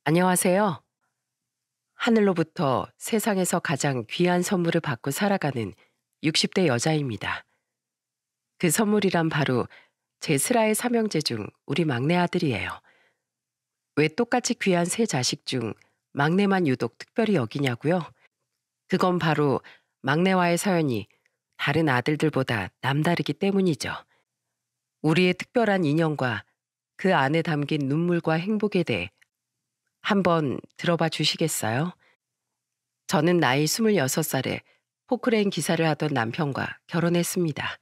안녕하세요. 하늘로부터 세상에서 가장 귀한 선물을 받고 살아가는 60대 여자입니다. 그 선물이란 바로 제 슬하의 삼형제 중 우리 막내 아들이에요. 왜 똑같이 귀한 세 자식 중 막내만 유독 특별히 여기냐고요? 그건 바로 막내와의 사연이 다른 아들들보다 남다르기 때문이죠. 우리의 특별한 인연과 그 안에 담긴 눈물과 행복에 대해 한번 들어봐 주시겠어요? 저는 나이 26살에 포크레인 기사를 하던 남편과 결혼했습니다.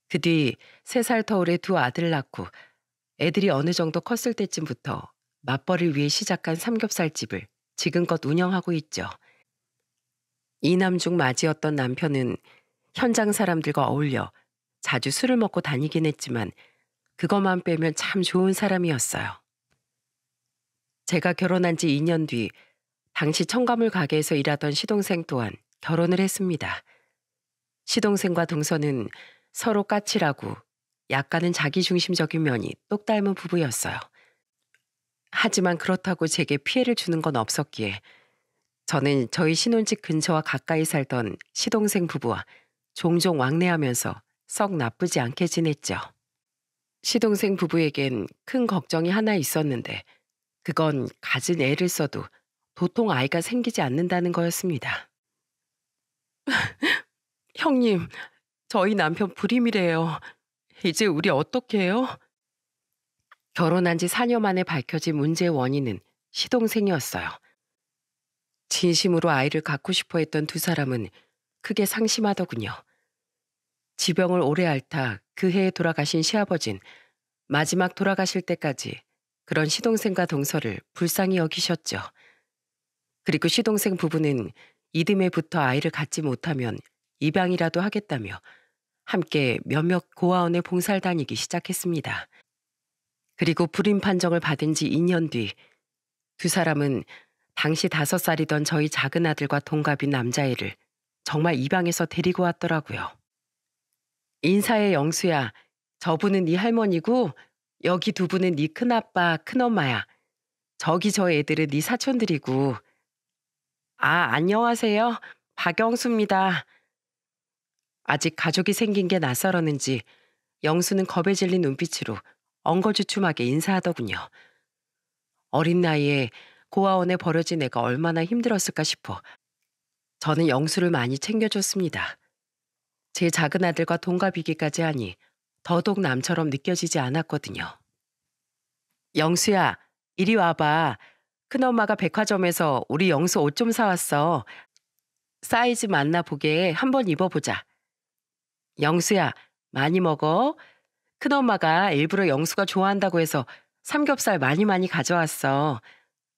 그 뒤 3살 터울의 두 아들을 낳고 애들이 어느 정도 컸을 때쯤부터 맞벌이를 위해 시작한 삼겹살집을 지금껏 운영하고 있죠. 이남 중 맞이었던 남편은 현장 사람들과 어울려 자주 술을 먹고 다니긴 했지만 그것만 빼면 참 좋은 사람이었어요. 제가 결혼한 지 2년 뒤 당시 첨가물 가게에서 일하던 시동생 또한 결혼을 했습니다. 시동생과 동서는 서로 까칠하고 약간은 자기중심적인 면이 똑 닮은 부부였어요. 하지만 그렇다고 제게 피해를 주는 건 없었기에 저는 저희 신혼집 근처와 가까이 살던 시동생 부부와 종종 왕래하면서 썩 나쁘지 않게 지냈죠. 시동생 부부에겐 큰 걱정이 하나 있었는데 그건 가진 애를 써도 도통 아이가 생기지 않는다는 거였습니다. 형님, 저희 남편 불임이래요. 이제 우리 어떻게 해요? 결혼한 지 4년 만에 밝혀진 문제의 원인은 시동생이었어요. 진심으로 아이를 갖고 싶어 했던 두 사람은 크게 상심하더군요. 지병을 오래 앓다 그 해에 돌아가신 시아버진 마지막 돌아가실 때까지 그런 시동생과 동서를 불쌍히 여기셨죠. 그리고 시동생 부부는 이듬해 부터 아이를 갖지 못하면 입양이라도 하겠다며 함께 몇몇 고아원에 봉사를 다니기 시작했습니다. 그리고 불임 판정을 받은 지 2년 뒤 두 사람은 당시 5살이던 저희 작은 아들과 동갑인 남자애를 정말 입양해서 데리고 왔더라고요. 인사해 영수야. 저분은 네 할머니고 여기 두 분은 네 큰아빠, 큰엄마야. 저기 저 애들은 네 사촌들이고. 아, 안녕하세요. 박영수입니다. 아직 가족이 생긴 게 낯설었는지 영수는 겁에 질린 눈빛으로 엉거주춤하게 인사하더군요. 어린 나이에 고아원에 버려진 애가 얼마나 힘들었을까 싶어 저는 영수를 많이 챙겨줬습니다. 제 작은 아들과 동갑이기까지 하니 더더욱 남처럼 느껴지지 않았거든요. 영수야, 이리 와봐. 큰엄마가 백화점에서 우리 영수 옷 좀 사왔어. 사이즈 맞나 보게 한번 입어보자. 영수야, 많이 먹어. 큰엄마가 일부러 영수가 좋아한다고 해서 삼겹살 많이 많이 가져왔어.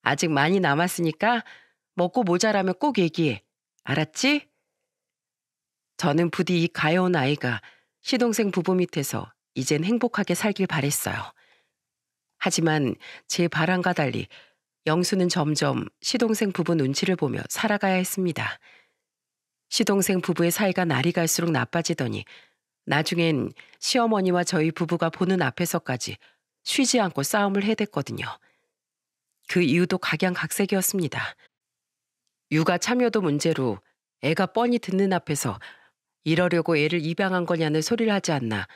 아직 많이 남았으니까 먹고 모자라면 꼭 얘기해. 알았지? 저는 부디 이 가여운 아이가 시동생 부부 밑에서 이젠 행복하게 살길 바랬어요. 하지만 제 바람과 달리 영수는 점점 시동생 부부 눈치를 보며 살아가야 했습니다. 시동생 부부의 사이가 날이 갈수록 나빠지더니 나중엔 시어머니와 저희 부부가 보는 앞에서까지 쉬지 않고 싸움을 해댔거든요. 그 이유도 각양각색이었습니다. 육아 참여도 문제로 애가 뻔히 듣는 앞에서 이러려고 애를 입양한 거냐는 소리를 하지 않나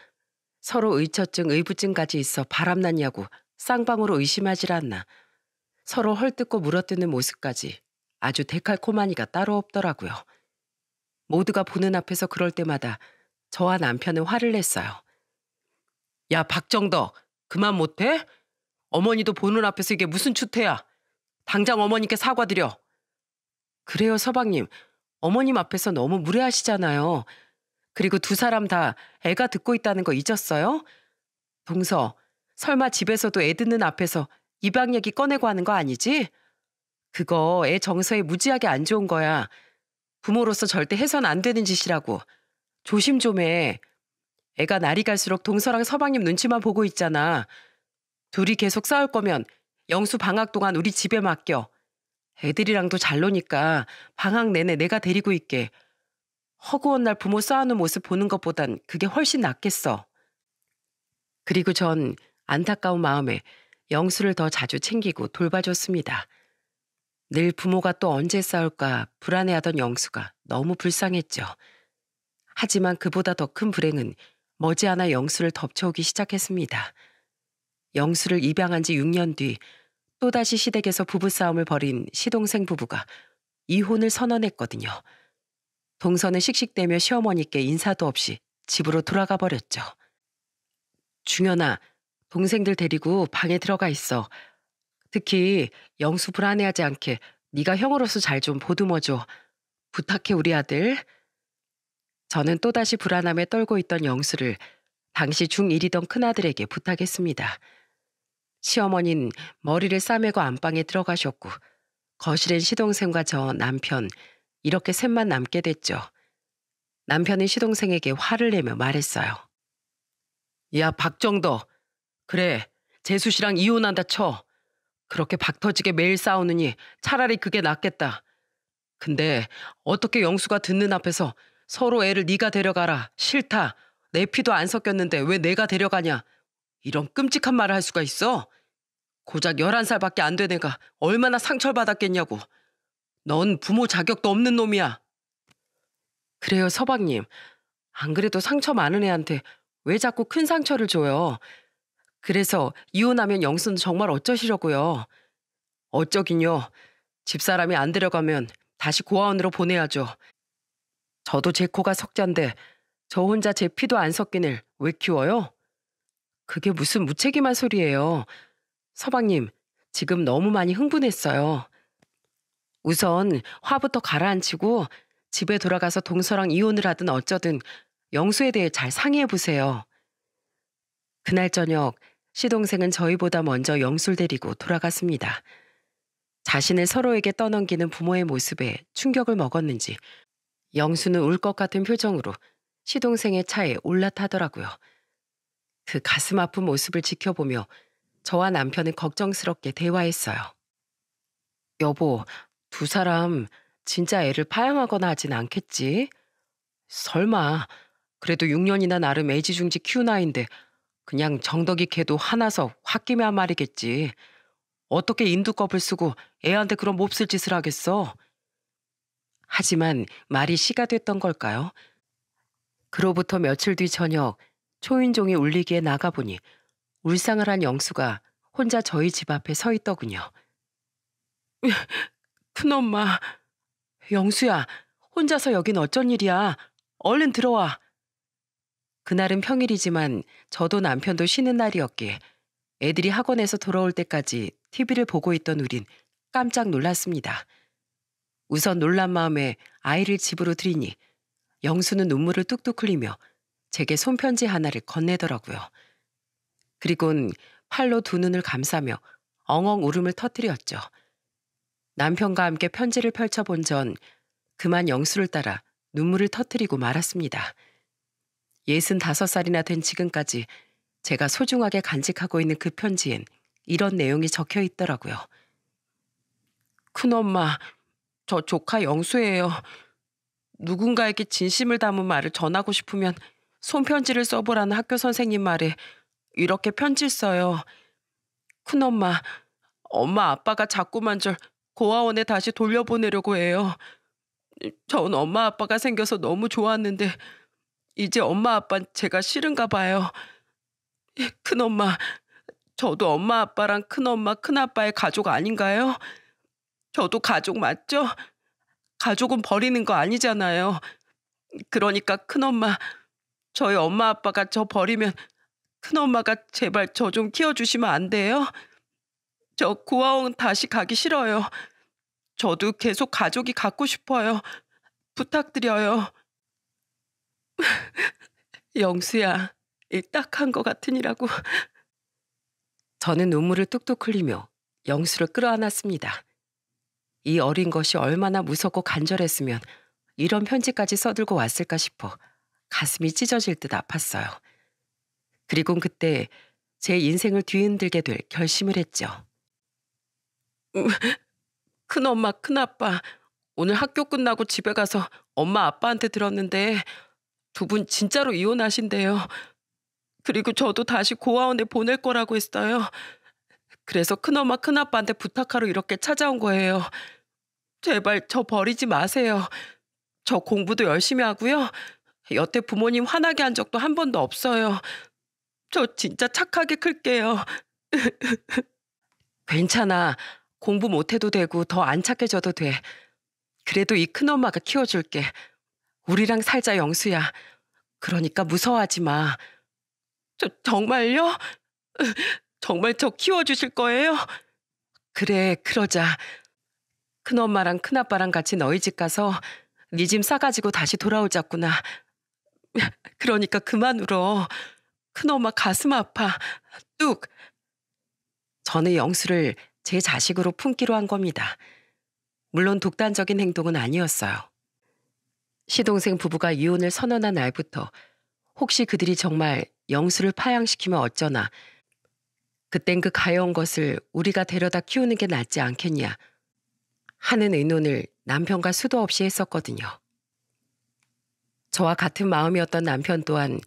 서로 의처증 의부증까지 있어 바람났냐고 쌍방으로 의심하질 않나 서로 헐뜯고 물어뜯는 모습까지 아주 데칼코마니가 따로 없더라고요. 모두가 보는 앞에서 그럴 때마다 저와 남편은 화를 냈어요. 야, 박정덕, 그만 못해? 어머니도 보는 앞에서 이게 무슨 추태야? 당장 어머니께 사과드려. 그래요, 서방님. 어머님 앞에서 너무 무례하시잖아요. 그리고 두 사람 다 애가 듣고 있다는 거 잊었어요? 동서, 설마 집에서도 애 듣는 앞에서 입양 얘기 꺼내고 하는 거 아니지? 그거 애 정서에 무지하게 안 좋은 거야. 부모로서 절대 해선 안 되는 짓이라고. 조심 좀 해. 애가 날이 갈수록 동서랑 서방님 눈치만 보고 있잖아. 둘이 계속 싸울 거면 영수 방학 동안 우리 집에 맡겨. 애들이랑도 잘 노니까 방학 내내 내가 데리고 있게. 허구한 날 부모 싸우는 모습 보는 것보단 그게 훨씬 낫겠어. 그리고 전 안타까운 마음에 영수를 더 자주 챙기고 돌봐줬습니다. 늘 부모가 또 언제 싸울까 불안해하던 영수가 너무 불쌍했죠. 하지만 그보다 더 큰 불행은 머지않아 영수를 덮쳐오기 시작했습니다. 영수를 입양한 지 6년 뒤 또다시 시댁에서 부부싸움을 벌인 시동생 부부가 이혼을 선언했거든요. 동서는 씩씩대며 시어머니께 인사도 없이 집으로 돌아가 버렸죠. 중현아, 동생들 데리고 방에 들어가 있어. 특히 영수 불안해하지 않게 네가 형으로서 잘 좀 보듬어줘. 부탁해 우리 아들. 저는 또다시 불안함에 떨고 있던 영수를 당시 중1이던 큰아들에게 부탁했습니다. 시어머니는 머리를 싸매고 안방에 들어가셨고 거실엔 시동생과 저 남편 이렇게 셋만 남게 됐죠. 남편은 시동생에게 화를 내며 말했어요. 야 박정더, 그래 재수 씨랑 이혼한다 쳐. 그렇게 박터지게 매일 싸우느니 차라리 그게 낫겠다. 근데 어떻게 영수가 듣는 앞에서 서로 애를 네가 데려가라, 싫다, 내 피도 안 섞였는데 왜 내가 데려가냐, 이런 끔찍한 말을 할 수가 있어? 고작 11살밖에 안 된 애가 얼마나 상처를 받았겠냐고. 넌 부모 자격도 없는 놈이야. 그래요 서방님. 안 그래도 상처 많은 애한테 왜 자꾸 큰 상처를 줘요. 그래서 이혼하면 영수는 정말 어쩌시려고요. 어쩌긴요. 집사람이 안 데려가면 다시 고아원으로 보내야죠. 저도 제 코가 석잔데 저 혼자 제 피도 안 섞인 애를 왜 키워요? 그게 무슨 무책임한 소리예요. 서방님, 지금 너무 많이 흥분했어요. 우선 화부터 가라앉히고 집에 돌아가서 동서랑 이혼을 하든 어쩌든 영수에 대해 잘 상의해 보세요. 그날 저녁 시동생은 저희보다 먼저 영수를 데리고 돌아갔습니다. 자신을 서로에게 떠넘기는 부모의 모습에 충격을 먹었는지 영수는 울 것 같은 표정으로 시동생의 차에 올라타더라고요. 그 가슴 아픈 모습을 지켜보며 저와 남편은 걱정스럽게 대화했어요. 여보, 두 사람 진짜 애를 파양하거나 하진 않겠지? 설마, 그래도 6년이나 나름 애지중지 키운 아이인데 그냥 정덕이 걔도 화나서 홧김에 한 말이겠지. 어떻게 인두껍을 쓰고 애한테 그런 몹쓸 짓을 하겠어? 하지만 말이 씨가 됐던 걸까요? 그로부터 며칠 뒤 저녁 초인종이 울리기에 나가보니 울상을 한 영수가 혼자 저희 집 앞에 서 있더군요. 큰엄마, 영수야, 혼자서 여긴 어쩐 일이야? 얼른 들어와. 그날은 평일이지만 저도 남편도 쉬는 날이었기에 애들이 학원에서 돌아올 때까지 TV를 보고 있던 우린 깜짝 놀랐습니다. 우선 놀란 마음에 아이를 집으로 들이니 영수는 눈물을 뚝뚝 흘리며 제게 손편지 하나를 건네더라고요. 그리곤 팔로 두 눈을 감싸며 엉엉 울음을 터뜨렸죠. 남편과 함께 편지를 펼쳐본 전 그만 영수를 따라 눈물을 터뜨리고 말았습니다. 65살이나 된 지금까지 제가 소중하게 간직하고 있는 그 편지엔 이런 내용이 적혀 있더라고요. 큰엄마, 저 조카 영수예요. 누군가에게 진심을 담은 말을 전하고 싶으면 손편지를 써보라는 학교 선생님 말에 이렇게 편지를 써요. 큰엄마, 엄마 아빠가 자꾸만 절 고아원에 다시 돌려보내려고 해요. 전 엄마 아빠가 생겨서 너무 좋았는데 이제 엄마 아빠는 제가 싫은가 봐요. 큰엄마, 저도 엄마 아빠랑 큰엄마 큰아빠의 가족 아닌가요? 저도 가족 맞죠? 가족은 버리는 거 아니잖아요. 그러니까 큰엄마, 저희 엄마 아빠가 저 버리면 큰엄마가 제발 저 좀 키워주시면 안 돼요? 저 고아원 다시 가기 싫어요. 저도 계속 가족이 갖고 싶어요. 부탁드려요. 영수야, 일 딱 한 거 같으니라고. 저는 눈물을 뚝뚝 흘리며 영수를 끌어안았습니다. 이 어린 것이 얼마나 무섭고 간절했으면 이런 편지까지 써들고 왔을까 싶어 가슴이 찢어질 듯 아팠어요. 그리곤 그때 제 인생을 뒤흔들게 될 결심을 했죠. 큰엄마, 큰아빠, 오늘 학교 끝나고 집에 가서 엄마 아빠한테 들었는데 두 분 진짜로 이혼하신대요. 그리고 저도 다시 고아원에 보낼 거라고 했어요. 그래서 큰엄마 큰아빠한테 부탁하러 이렇게 찾아온 거예요. 제발 저 버리지 마세요. 저 공부도 열심히 하고요. 여태 부모님 화나게 한 적도 한 번도 없어요. 저 진짜 착하게 클게요. 괜찮아. 공부 못해도 되고 더 안 착해져도 돼. 그래도 이 큰엄마가 키워줄게. 우리랑 살자, 영수야. 그러니까 무서워하지 마. 정말요? 정말 저 키워주실 거예요? 그래, 그러자. 큰엄마랑 큰아빠랑 같이 너희 집 가서 네 짐 싸가지고 다시 돌아오자꾸나. 그러니까 그만 울어. 큰엄마 가슴 아파. 뚝. 저는 영수를 제 자식으로 품기로 한 겁니다. 물론 독단적인 행동은 아니었어요. 시동생 부부가 이혼을 선언한 날부터 혹시 그들이 정말 영수를 파양시키면 어쩌나. 그땐 그 가여운 것을 우리가 데려다 키우는 게 낫지 않겠냐 하는 의논을 남편과 수도 없이 했었거든요. 저와 같은 마음이었던 남편 또한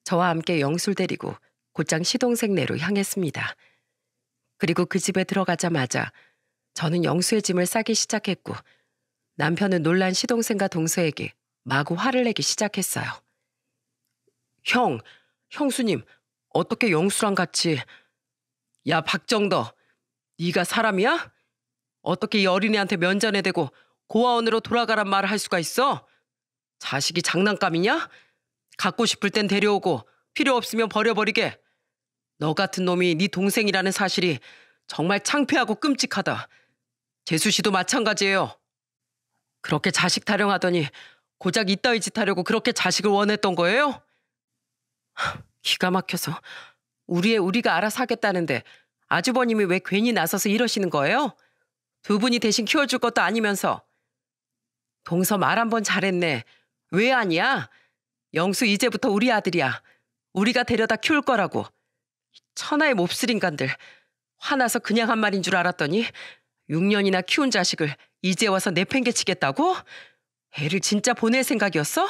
저와 함께 영수를 데리고 곧장 시동생네로 향했습니다. 그리고 그 집에 들어가자마자 저는 영수의 짐을 싸기 시작했고 남편은 놀란 시동생과 동서에게 마구 화를 내기 시작했어요. 형수님, 어떻게 영수랑 같이... 야, 박정더, 네가 사람이야? 어떻게 이 어린애한테 면전에 대고 고아원으로 돌아가란 말을 할 수가 있어? 자식이 장난감이냐? 갖고 싶을 땐 데려오고 필요 없으면 버려버리게. 너 같은 놈이 네 동생이라는 사실이 정말 창피하고 끔찍하다. 재수 씨도 마찬가지예요. 그렇게 자식 타령하더니 고작 이따위 짓 하려고 그렇게 자식을 원했던 거예요? 기가 막혀서. 우리가 알아서 하겠다는데 아주버님이 왜 괜히 나서서 이러시는 거예요? 두 분이 대신 키워줄 것도 아니면서. 동서 말 한 번 잘했네. 왜 아니야? 영수 이제부터 우리 아들이야. 우리가 데려다 키울 거라고. 천하의 몹쓸 인간들. 화나서 그냥 한 말인 줄 알았더니 6년이나 키운 자식을 이제 와서 내팽개치겠다고? 애를 진짜 보낼 생각이었어?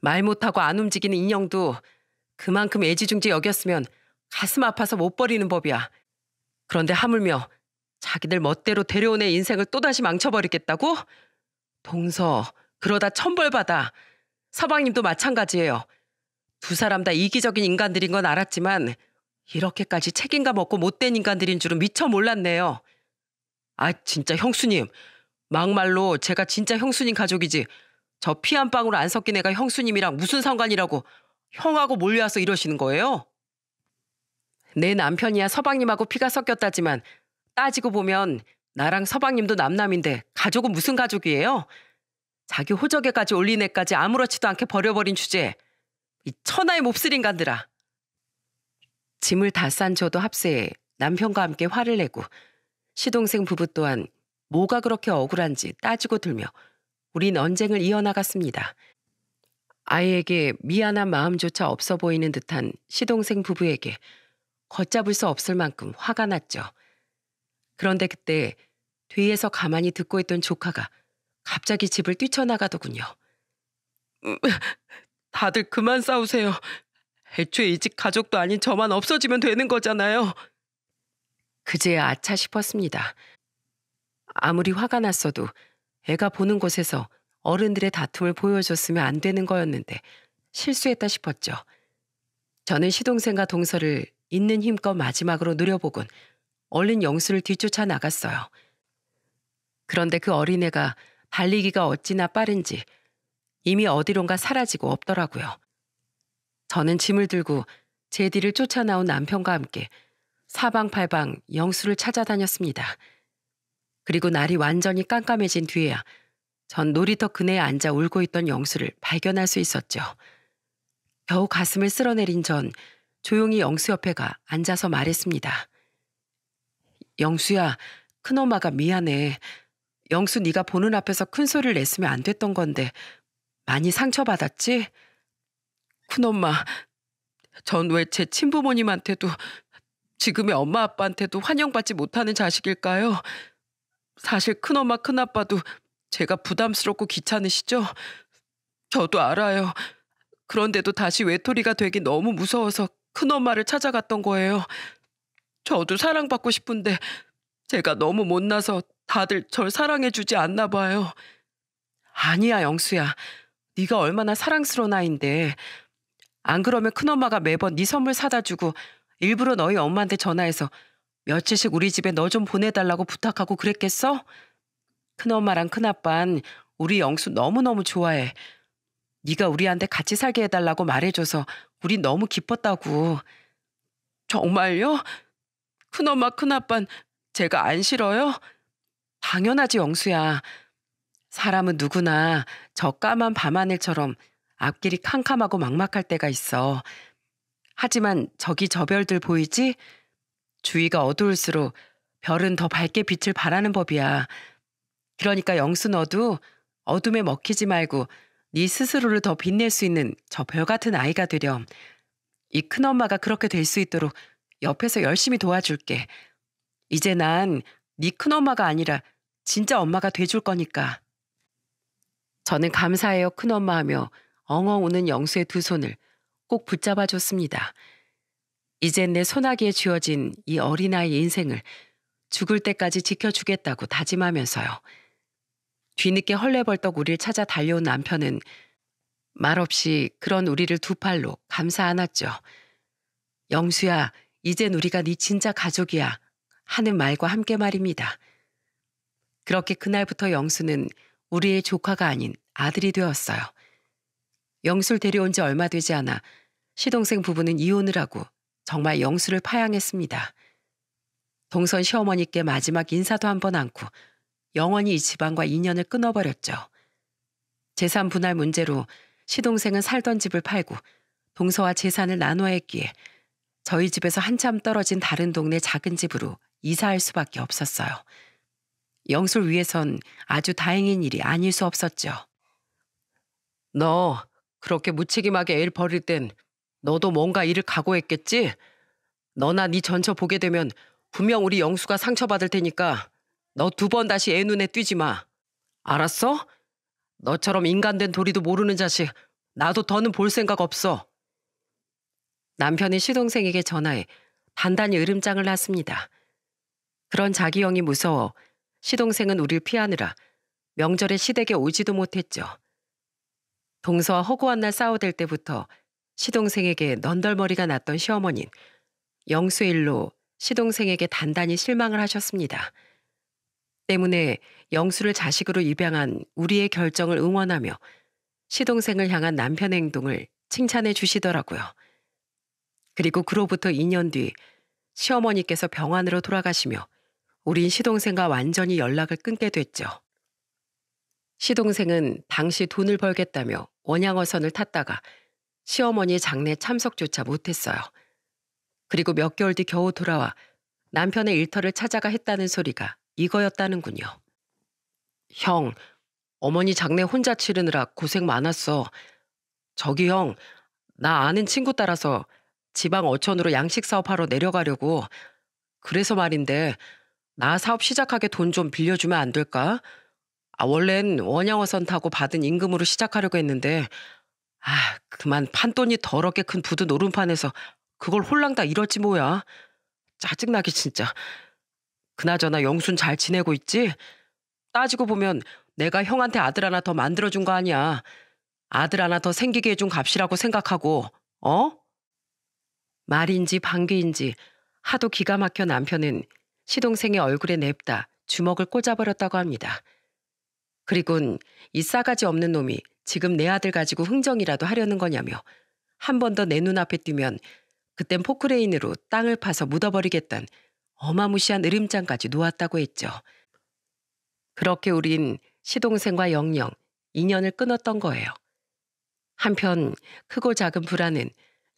말 못하고 안 움직이는 인형도 그만큼 애지중지 여겼으면 가슴 아파서 못 버리는 법이야. 그런데 하물며 자기들 멋대로 데려온 애 인생을 또다시 망쳐버리겠다고? 동서, 그러다 천벌받아. 서방님도 마찬가지예요. 두 사람 다 이기적인 인간들인 건 알았지만 이렇게까지 책임감 없고 못된 인간들인 줄은 미처 몰랐네요. 아, 진짜 형수님. 막말로 제가 진짜 형수님 가족이지. 저 피 한 방울 안 섞인 애가 형수님이랑 무슨 상관이라고 형하고 몰려와서 이러시는 거예요? 내 남편이야 서방님하고 피가 섞였다지만 따지고 보면 나랑 서방님도 남남인데 가족은 무슨 가족이에요? 자기 호적에까지 올린 애까지 아무렇지도 않게 버려버린 주제에 이 천하의 몹쓸 인간들아. 짐을 다 싼 저도 합세해 남편과 함께 화를 내고 시동생 부부 또한 뭐가 그렇게 억울한지 따지고 들며 우린 언쟁을 이어나갔습니다. 아이에게 미안한 마음조차 없어 보이는 듯한 시동생 부부에게 걷잡을 수 없을 만큼 화가 났죠. 그런데 그때 뒤에서 가만히 듣고 있던 조카가 갑자기 집을 뛰쳐나가더군요. 다들 그만 싸우세요. 애초에 이 집 가족도 아닌 저만 없어지면 되는 거잖아요. 그제야 아차 싶었습니다. 아무리 화가 났어도 애가 보는 곳에서 어른들의 다툼을 보여줬으면 안 되는 거였는데 실수했다 싶었죠. 저는 시동생과 동서를 있는 힘껏 마지막으로 누려보곤 얼른 영수를 뒤쫓아 나갔어요. 그런데 그 어린애가 달리기가 어찌나 빠른지 이미 어디론가 사라지고 없더라고요. 저는 짐을 들고 제 뒤를 쫓아나온 남편과 함께 사방팔방 영수를 찾아다녔습니다. 그리고 날이 완전히 깜깜해진 뒤에야 전 놀이터 그네에 앉아 울고 있던 영수를 발견할 수 있었죠. 겨우 가슴을 쓸어내린 전 조용히 영수 옆에 가 앉아서 말했습니다. 영수야, 큰엄마가 미안해. 영수 네가 보는 앞에서 큰 소리를 냈으면 안 됐던 건데 많이 상처받았지? 큰엄마, 전 왜 제 친부모님한테도 지금의 엄마 아빠한테도 환영받지 못하는 자식일까요? 사실 큰엄마 큰아빠도 제가 부담스럽고 귀찮으시죠? 저도 알아요. 그런데도 다시 외톨이가 되기 너무 무서워서 큰엄마를 찾아갔던 거예요. 저도 사랑받고 싶은데 제가 너무 못나서 다들 절 사랑해주지 않나 봐요. 아니야, 영수야. 네가 얼마나 사랑스러운 아인데. 안 그러면 큰엄마가 매번 네 선물 사다 주고 일부러 너희 엄마한테 전화해서 며칠씩 우리 집에 너 좀 보내달라고 부탁하고 그랬겠어? 큰엄마랑 큰아빤 우리 영수 너무너무 좋아해. 네가 우리한테 같이 살게 해달라고 말해줘서 우린 너무 기뻤다고. 정말요? 큰엄마 큰아빤 제가 안 싫어요? 당연하지, 영수야. 사람은 누구나 저 까만 밤하늘처럼 앞길이 캄캄하고 막막할 때가 있어. 하지만 저기 저 별들 보이지? 주위가 어두울수록 별은 더 밝게 빛을 발하는 법이야. 그러니까 영수 너도 어둠에 먹히지 말고 네 스스로를 더 빛낼 수 있는 저 별 같은 아이가 되렴. 이 큰엄마가 그렇게 될 수 있도록 옆에서 열심히 도와줄게. 이제 난 네 큰엄마가 아니라 진짜 엄마가 돼줄 거니까. 저는 감사해요, 큰엄마 하며 엉엉 우는 영수의 두 손을 꼭 붙잡아 줬습니다. 이젠 내 소나기에 쥐어진 이 어린아이의 인생을 죽을 때까지 지켜주겠다고 다짐하면서요. 뒤늦게 헐레벌떡 우리를 찾아 달려온 남편은 말없이 그런 우리를 두 팔로 감싸 안았죠. 영수야, 이젠 우리가 네 진짜 가족이야 하는 말과 함께 말입니다. 그렇게 그날부터 영수는 우리의 조카가 아닌 아들이 되었어요. 영수를 데려온 지 얼마 되지 않아 시동생 부부는 이혼을 하고 정말 영수를 파양했습니다. 동선 시어머니께 마지막 인사도 한번 않고 영원히 이 집안과 인연을 끊어버렸죠. 재산 분할 문제로 시동생은 살던 집을 팔고 동서와 재산을 나눠야 했기에 저희 집에서 한참 떨어진 다른 동네 작은 집으로 이사할 수밖에 없었어요. 영수를 위해선 아주 다행인 일이 아닐 수 없었죠. 너 그렇게 무책임하게 애를 버릴 땐 너도 뭔가 일을 각오했겠지? 너나 네 전처 보게 되면 분명 우리 영수가 상처받을 테니까 너 두 번 다시 애 눈에 띄지 마. 알았어? 너처럼 인간된 도리도 모르는 자식 나도 더는 볼 생각 없어. 남편이 시동생에게 전화해 단단히 으름장을 놨습니다. 그런 자기 형이 무서워 시동생은 우릴 피하느라 명절에 시댁에 오지도 못했죠. 동서와 허구한 날 싸워댈 때부터 시동생에게 넌덜머리가 났던 시어머니는 영수의 일로 시동생에게 단단히 실망을 하셨습니다. 때문에 영수를 자식으로 입양한 우리의 결정을 응원하며 시동생을 향한 남편의 행동을 칭찬해 주시더라고요. 그리고 그로부터 2년 뒤 시어머니께서 병환으로 돌아가시며 우린 시동생과 완전히 연락을 끊게 됐죠. 시동생은 당시 돈을 벌겠다며 원양어선을 탔다가 시어머니의 장례 참석조차 못했어요. 그리고 몇 개월 뒤 겨우 돌아와 남편의 일터를 찾아가 했다는 소리가 이거였다는군요. 형, 어머니 장례 혼자 치르느라 고생 많았어. 저기 형, 나 아는 친구 따라서 지방 어촌으로 양식 사업하러 내려가려고. 그래서 말인데 나 사업 시작하게 돈 좀 빌려주면 안 될까? 원래는 원양어선 타고 받은 임금으로 시작하려고 했는데 그만 판돈이 더럽게 큰 부두 노름판에서 그걸 홀랑 다 잃었지 뭐야. 짜증나게 진짜. 그나저나 영순 잘 지내고 있지? 따지고 보면 내가 형한테 아들 하나 더 만들어준 거 아니야. 아들 하나 더 생기게 해준 값이라고 생각하고. 어? 말인지 방귀인지 하도 기가 막혀 남편은 시동생의 얼굴에 냅다 주먹을 꽂아버렸다고 합니다. 그리곤 이 싸가지 없는 놈이 지금 내 아들 가지고 흥정이라도 하려는 거냐며 한 번 더 내 눈앞에 띄면 그땐 포크레인으로 땅을 파서 묻어버리겠단 어마무시한 으름장까지 놓았다고 했죠. 그렇게 우린 시동생과 영영 인연을 끊었던 거예요. 한편 크고 작은 불화는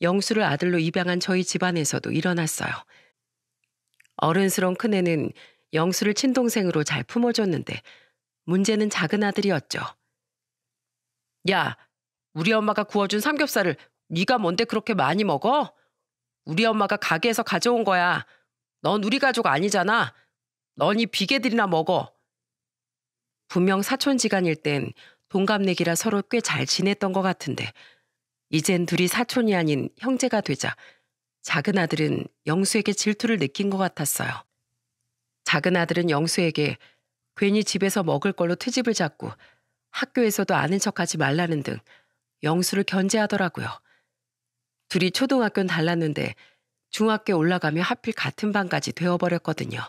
영수를 아들로 입양한 저희 집안에서도 일어났어요. 어른스러운 큰애는 영수를 친동생으로 잘 품어줬는데 문제는 작은 아들이었죠. 야, 우리 엄마가 구워준 삼겹살을 네가 뭔데 그렇게 많이 먹어? 우리 엄마가 가게에서 가져온 거야. 넌 우리 가족 아니잖아. 넌 이 비계들이나 먹어. 분명 사촌지간일 땐 동갑내기라 서로 꽤 잘 지냈던 것 같은데 이젠 둘이 사촌이 아닌 형제가 되자 작은 아들은 영수에게 질투를 느낀 것 같았어요. 작은 아들은 영수에게 괜히 집에서 먹을 걸로 트집을 잡고 학교에서도 아는 척하지 말라는 등 영수를 견제하더라고요. 둘이 초등학교는 달랐는데 중학교 올라가며 하필 같은 반까지 되어버렸거든요.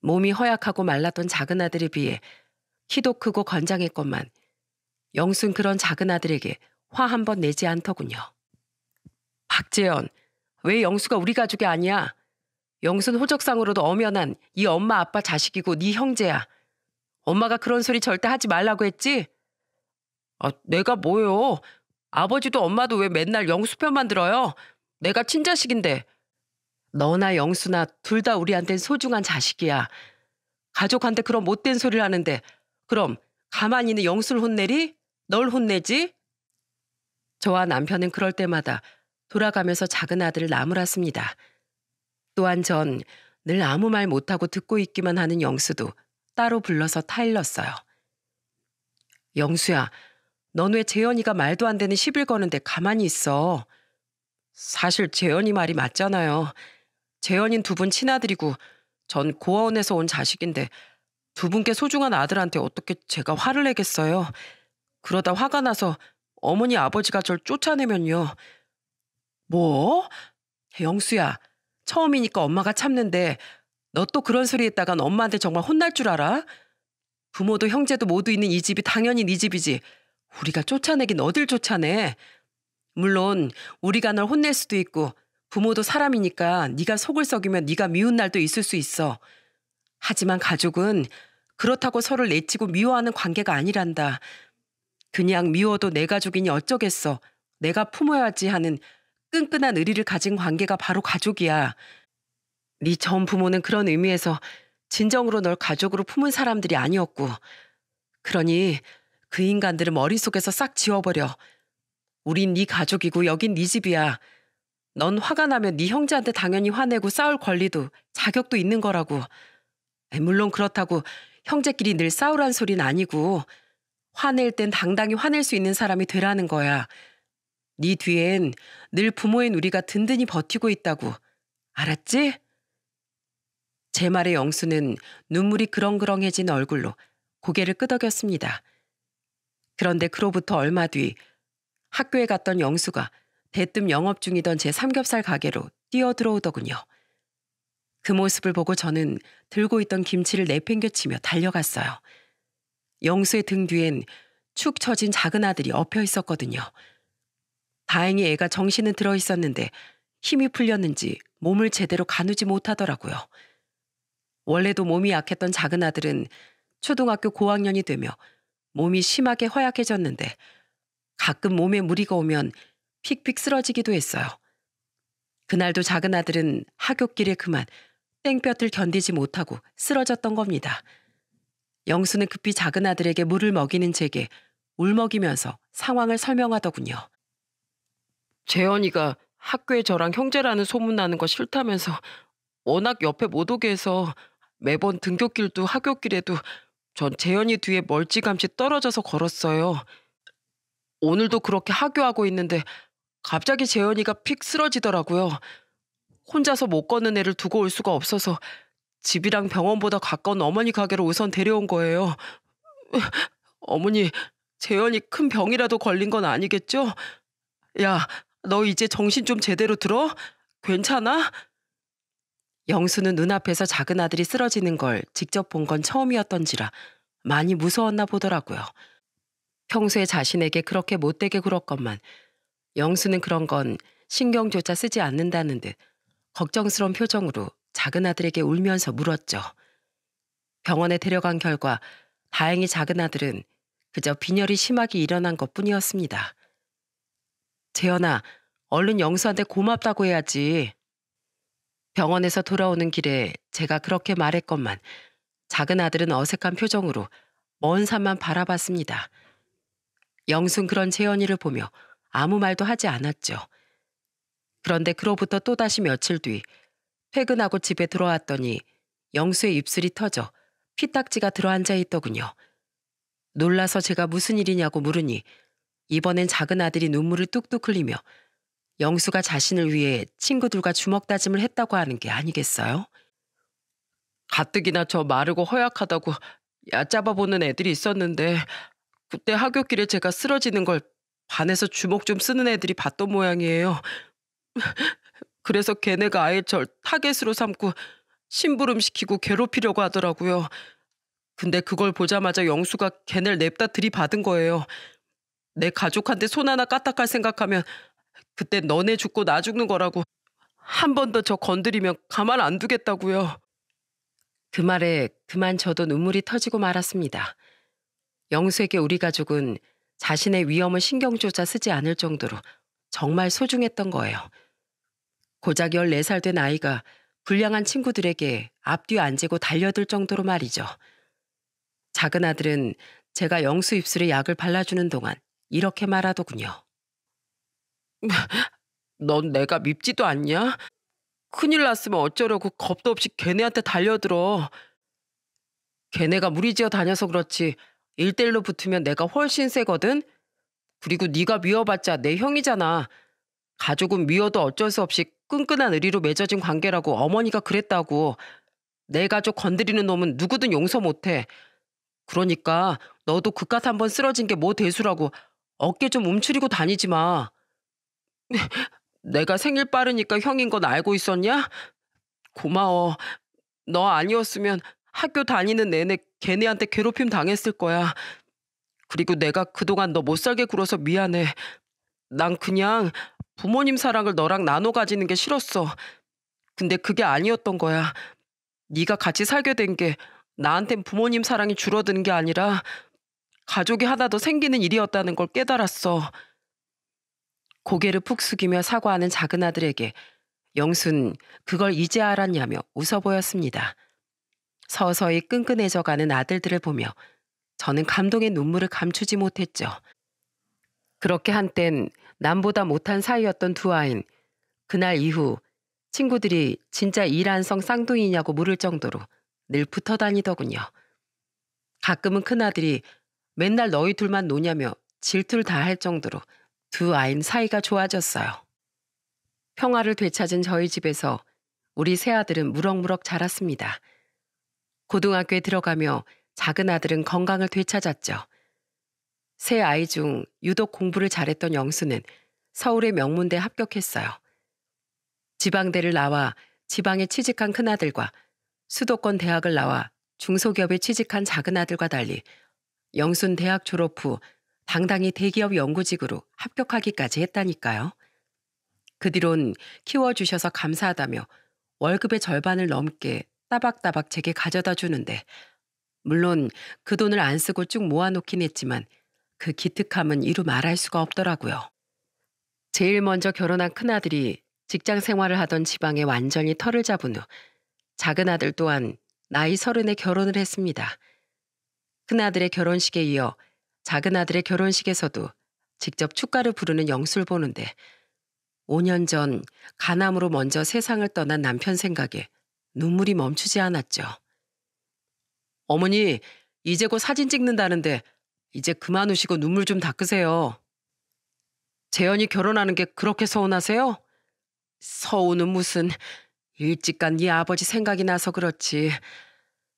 몸이 허약하고 말랐던 작은 아들에 비해 키도 크고 건장했건만 영수는 그런 작은 아들에게 화 한 번 내지 않더군요. 박재현, 왜 영수가 우리 가족이 아니야? 영수는 호적상으로도 엄연한 이 엄마 아빠 자식이고 네 형제야. 엄마가 그런 소리 절대 하지 말라고 했지? 아, 내가 뭐요? 아버지도 엄마도 왜 맨날 영수 편만 들어요? 내가 친자식인데. 너나 영수나 둘 다 우리한텐 소중한 자식이야. 가족한테 그런 못된 소리를 하는데 그럼 가만히 있는 영수를 혼내리? 널 혼내지? 저와 남편은 그럴 때마다 돌아가면서 작은 아들을 나무랐습니다. 또한 전 늘 아무 말 못하고 듣고 있기만 하는 영수도 따로 불러서 타일렀어요. 영수야, 넌 왜 재현이가 말도 안 되는 시비를 거는데 가만히 있어? 사실 재현이 말이 맞잖아요. 재현이는 두 분 친아들이고 전 고아원에서 온 자식인데 두 분께 소중한 아들한테 어떻게 제가 화를 내겠어요. 그러다 화가 나서 어머니 아버지가 절 쫓아내면요. 뭐? 영수야, 처음이니까 엄마가 참는데 너 또 그런 소리 했다간 엄마한테 정말 혼날 줄 알아? 부모도 형제도 모두 있는 이 집이 당연히 네 집이지. 우리가 쫓아내긴 어딜 쫓아내. 물론 우리가 널 혼낼 수도 있고 부모도 사람이니까 네가 속을 썩이면 네가 미운 날도 있을 수 있어. 하지만 가족은 그렇다고 서로를 내치고 미워하는 관계가 아니란다. 그냥 미워도 내 가족이니 어쩌겠어. 내가 품어야지 하는 끈끈한 의리를 가진 관계가 바로 가족이야. 네 전 부모는 그런 의미에서 진정으로 널 가족으로 품은 사람들이 아니었고. 그러니 그 인간들을 머릿속에서 싹 지워버려. 우린 네 가족이고 여긴 네 집이야. 넌 화가 나면 네 형제한테 당연히 화내고 싸울 권리도 자격도 있는 거라고. 물론 그렇다고 형제끼리 늘 싸우란 소린 아니고 화낼 땐 당당히 화낼 수 있는 사람이 되라는 거야. 네 뒤엔 늘 부모인 우리가 든든히 버티고 있다고. 알았지? 제 말에 영수는 눈물이 그렁그렁해진 얼굴로 고개를 끄덕였습니다. 그런데 그로부터 얼마 뒤 학교에 갔던 영수가 대뜸 영업 중이던 제 삼겹살 가게로 뛰어들어오더군요. 그 모습을 보고 저는 들고 있던 김치를 내팽개치며 달려갔어요. 영수의 등 뒤엔 축 처진 작은 아들이 엎여 있었거든요. 다행히 애가 정신은 들어있었는데 힘이 풀렸는지 몸을 제대로 가누지 못하더라고요. 원래도 몸이 약했던 작은 아들은 초등학교 고학년이 되며 몸이 심하게 허약해졌는데 가끔 몸에 무리가 오면 픽픽 쓰러지기도 했어요. 그날도 작은 아들은 하굣길에 그만 땡볕을 견디지 못하고 쓰러졌던 겁니다. 영수는 급히 작은 아들에게 물을 먹이는 제게 울먹이면서 상황을 설명하더군요. 재현이가 학교에 저랑 형제라는 소문나는 거 싫다면서 워낙 옆에 못 오게 해서 매번 등굣길도 하굣길에도 전 재현이 뒤에 멀찌감치 떨어져서 걸었어요. 오늘도 그렇게 하교하고 있는데 갑자기 재현이가 픽 쓰러지더라고요. 혼자서 못 걷는 애를 두고 올 수가 없어서 집이랑 병원보다 가까운 어머니 가게로 우선 데려온 거예요. 어머니, 재현이 큰 병이라도 걸린 건 아니겠죠? 야, 너 이제 정신 좀 제대로 들어? 괜찮아? 영수는 눈앞에서 작은 아들이 쓰러지는 걸 직접 본 건 처음이었던지라 많이 무서웠나 보더라고요. 평소에 자신에게 그렇게 못되게 굴었건만 영수는 그런 건 신경조차 쓰지 않는다는 듯 걱정스러운 표정으로 작은 아들에게 울면서 물었죠. 병원에 데려간 결과 다행히 작은 아들은 그저 빈혈이 심하게 일어난 것뿐이었습니다. 재현아, 얼른 영수한테 고맙다고 해야지. 병원에서 돌아오는 길에 제가 그렇게 말했건만 작은 아들은 어색한 표정으로 먼 산만 바라봤습니다. 영순 그런 재현이를 보며 아무 말도 하지 않았죠. 그런데 그로부터 또다시 며칠 뒤 퇴근하고 집에 들어왔더니 영수의 입술이 터져 피딱지가 들어앉아 있더군요. 놀라서 제가 무슨 일이냐고 물으니 이번엔 작은 아들이 눈물을 뚝뚝 흘리며 영수가 자신을 위해 친구들과 주먹 다짐을 했다고 하는 게 아니겠어요? 가뜩이나 저 마르고 허약하다고 얕잡아 보는 애들이 있었는데 그때 하굣길에 제가 쓰러지는 걸 반에서 주먹 좀 쓰는 애들이 봤던 모양이에요. 그래서 걔네가 아예 절 타겟으로 삼고 심부름시키고 괴롭히려고 하더라고요. 근데 그걸 보자마자 영수가 걔네를 냅다 들이받은 거예요. 내 가족한테 손 하나 까딱할 생각하면 그때 너네 죽고 나 죽는 거라고 한 번 더 저 건드리면 가만 안 두겠다고요. 그 말에 그만 저도 눈물이 터지고 말았습니다. 영수에게 우리 가족은 자신의 위험을 신경조차 쓰지 않을 정도로 정말 소중했던 거예요. 고작 14살 된 아이가 불량한 친구들에게 앞뒤 안 재고 달려들 정도로 말이죠. 작은 아들은 제가 영수 입술에 약을 발라주는 동안 이렇게 말하더군요. 넌 내가 밉지도 않냐? 큰일 났으면 어쩌려고 겁도 없이 걔네한테 달려들어. 걔네가 무리지어 다녀서 그렇지 1대1로 붙으면 내가 훨씬 세거든? 그리고 네가 미워봤자 내 형이잖아. 가족은 미워도 어쩔 수 없이 끈끈한 의리로 맺어진 관계라고 어머니가 그랬다고. 내 가족 건드리는 놈은 누구든 용서 못해. 그러니까 너도 그깟 한번 쓰러진 게 뭐 대수라고 어깨 좀 움츠리고 다니지 마. 내가 생일 빠르니까 형인 건 알고 있었냐? 고마워. 너 아니었으면 학교 다니는 내내 걔네한테 괴롭힘 당했을 거야. 그리고 내가 그동안 너 못 살게 굴어서 미안해. 난 그냥 부모님 사랑을 너랑 나눠 가지는 게 싫었어. 근데 그게 아니었던 거야. 네가 같이 살게 된 게 나한텐 부모님 사랑이 줄어드는 게 아니라 가족이 하나 더 생기는 일이었다는 걸 깨달았어. 고개를 푹 숙이며 사과하는 작은 아들에게 영순 그걸 이제 알았냐며 웃어 보였습니다. 서서히 끈끈해져가는 아들들을 보며 저는 감동의 눈물을 감추지 못했죠. 그렇게 한땐 남보다 못한 사이였던 두 아이는 그날 이후 친구들이 진짜 이란성 쌍둥이냐고 물을 정도로 늘 붙어 다니더군요. 가끔은 큰아들이 맨날 너희 둘만 노냐며 질투를 다 할 정도로 두 아이는 사이가 좋아졌어요. 평화를 되찾은 저희 집에서 우리 새아들은 무럭무럭 자랐습니다. 고등학교에 들어가며 작은 아들은 건강을 되찾았죠. 세 아이 중 유독 공부를 잘했던 영수는 서울의 명문대 합격했어요. 지방대를 나와 지방에 취직한 큰아들과 수도권 대학을 나와 중소기업에 취직한 작은 아들과 달리 영순 대학 졸업 후 당당히 대기업 연구직으로 합격하기까지 했다니까요. 그 뒤론 키워주셔서 감사하다며 월급의 절반을 넘게 따박따박 제게 가져다 주는데 물론 그 돈을 안 쓰고 쭉 모아놓긴 했지만 그 기특함은 이루 말할 수가 없더라고요. 제일 먼저 결혼한 큰아들이 직장 생활을 하던 지방에 완전히 터를 잡은 후 작은 아들 또한 나이 30에 결혼을 했습니다. 큰아들의 결혼식에 이어 작은 아들의 결혼식에서도 직접 축가를 부르는 영수를 보는데 5년 전 간암으로 먼저 세상을 떠난 남편 생각에 눈물이 멈추지 않았죠. 어머니, 이제 곧 사진 찍는다는데 이제 그만 우시고 눈물 좀 닦으세요. 재현이 결혼하는 게 그렇게 서운하세요? 서운은 무슨, 일찍 간 네 아버지 생각이 나서 그렇지.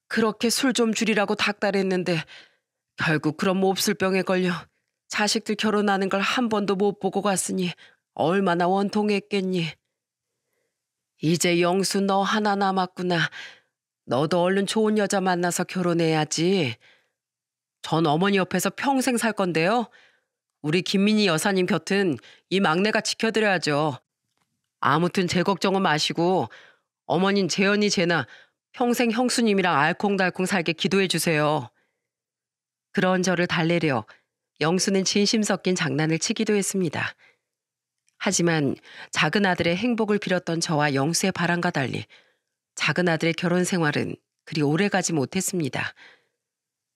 그렇게 술 좀 줄이라고 닥달했는데 결국 그런 몹쓸 병에 걸려 자식들 결혼하는 걸 한 번도 못 보고 갔으니 얼마나 원통했겠니. 이제 영수 너 하나 남았구나. 너도 얼른 좋은 여자 만나서 결혼해야지. 전 어머니 옆에서 평생 살 건데요. 우리 김민희 여사님 곁은 이 막내가 지켜드려야죠. 아무튼 제 걱정은 마시고 어머닌 재현이 제나 평생 형수님이랑 알콩달콩 살게 기도해 주세요. 그런 저를 달래려 영수는 진심 섞인 장난을 치기도 했습니다. 하지만 작은 아들의 행복을 빌었던 저와 영수의 바람과 달리 작은 아들의 결혼 생활은 그리 오래가지 못했습니다.